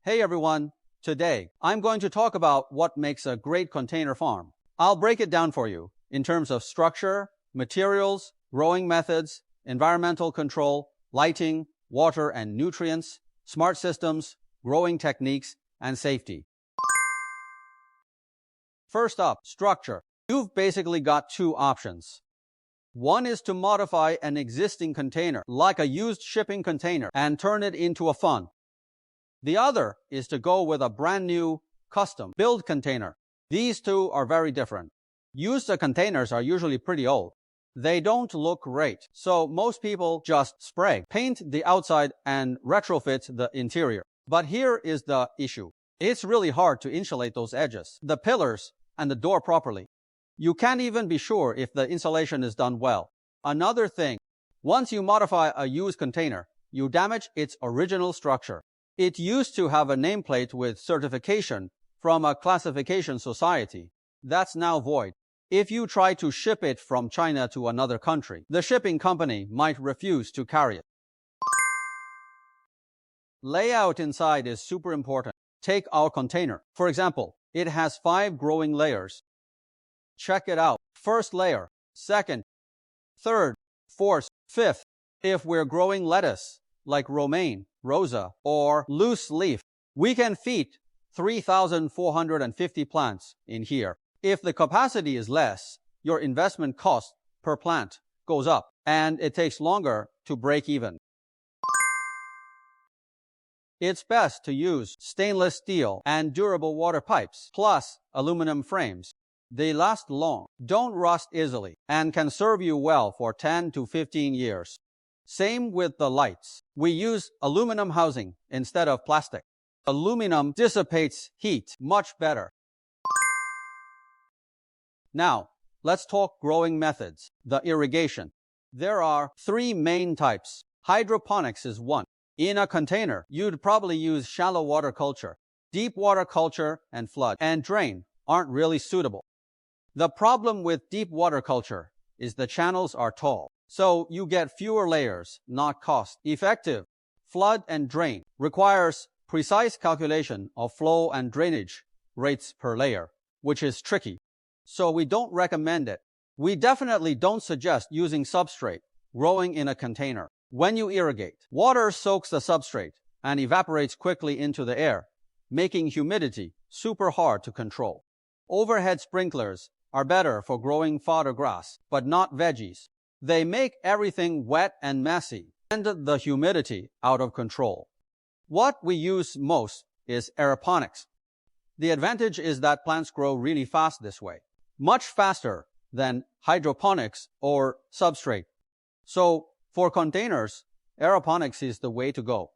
Hey everyone, today I'm going to talk about what makes a great container farm. I'll break it down for you in terms of structure, materials, growing methods, environmental control, lighting, water and nutrients, smart systems, growing techniques, and safety. First up, structure. You've basically got two options. One is to modify an existing container, like a used shipping container, and turn it into a fund. The other is to go with a brand new, custom-built container. These two are very different. Used containers are usually pretty old. They don't look great, so most people just spray paint the outside and retrofit the interior. But here is the issue. It's really hard to insulate those edges, the pillars, and the door properly. You can't even be sure if the insulation is done well. Another thing, once you modify a used container, you damage its original structure. It used to have a nameplate with certification from a classification society. That's now void. If you try to ship it from China to another country, the shipping company might refuse to carry it. Layout inside is super important. Take our container. For example, it has 5 growing layers. Check it out. First layer, second, third, fourth, fifth. If we're growing lettuce, like romaine, rosa, or loose leaf, we can feed 3,450 plants in here. If the capacity is less, your investment cost per plant goes up, and it takes longer to break even. It's best to use stainless steel and durable water pipes, plus aluminum frames. They last long, don't rust easily, and can serve you well for 10 to 15 years. Same with the lights. We use aluminum housing instead of plastic. Aluminum dissipates heat much better. Now, let's talk growing methods. The irrigation. There are 3 main types. Hydroponics is one. In a container, you'd probably use shallow water culture. Deep water culture and flood and drain aren't really suitable. The problem with deep water culture is the channels are tall, so you get fewer layers, not cost-effective. Flood and drain requires precise calculation of flow and drainage rates per layer, which is tricky. So we don't recommend it. We definitely don't suggest using substrate growing in a container. When you irrigate, water soaks the substrate and evaporates quickly into the air, making humidity super hard to control. Overhead sprinklers are better for growing fodder grass, but not veggies. They make everything wet and messy, and the humidity out of control. What we use most is aeroponics. The advantage is that plants grow really fast this way, much faster than hydroponics or substrate. So, for containers, aeroponics is the way to go.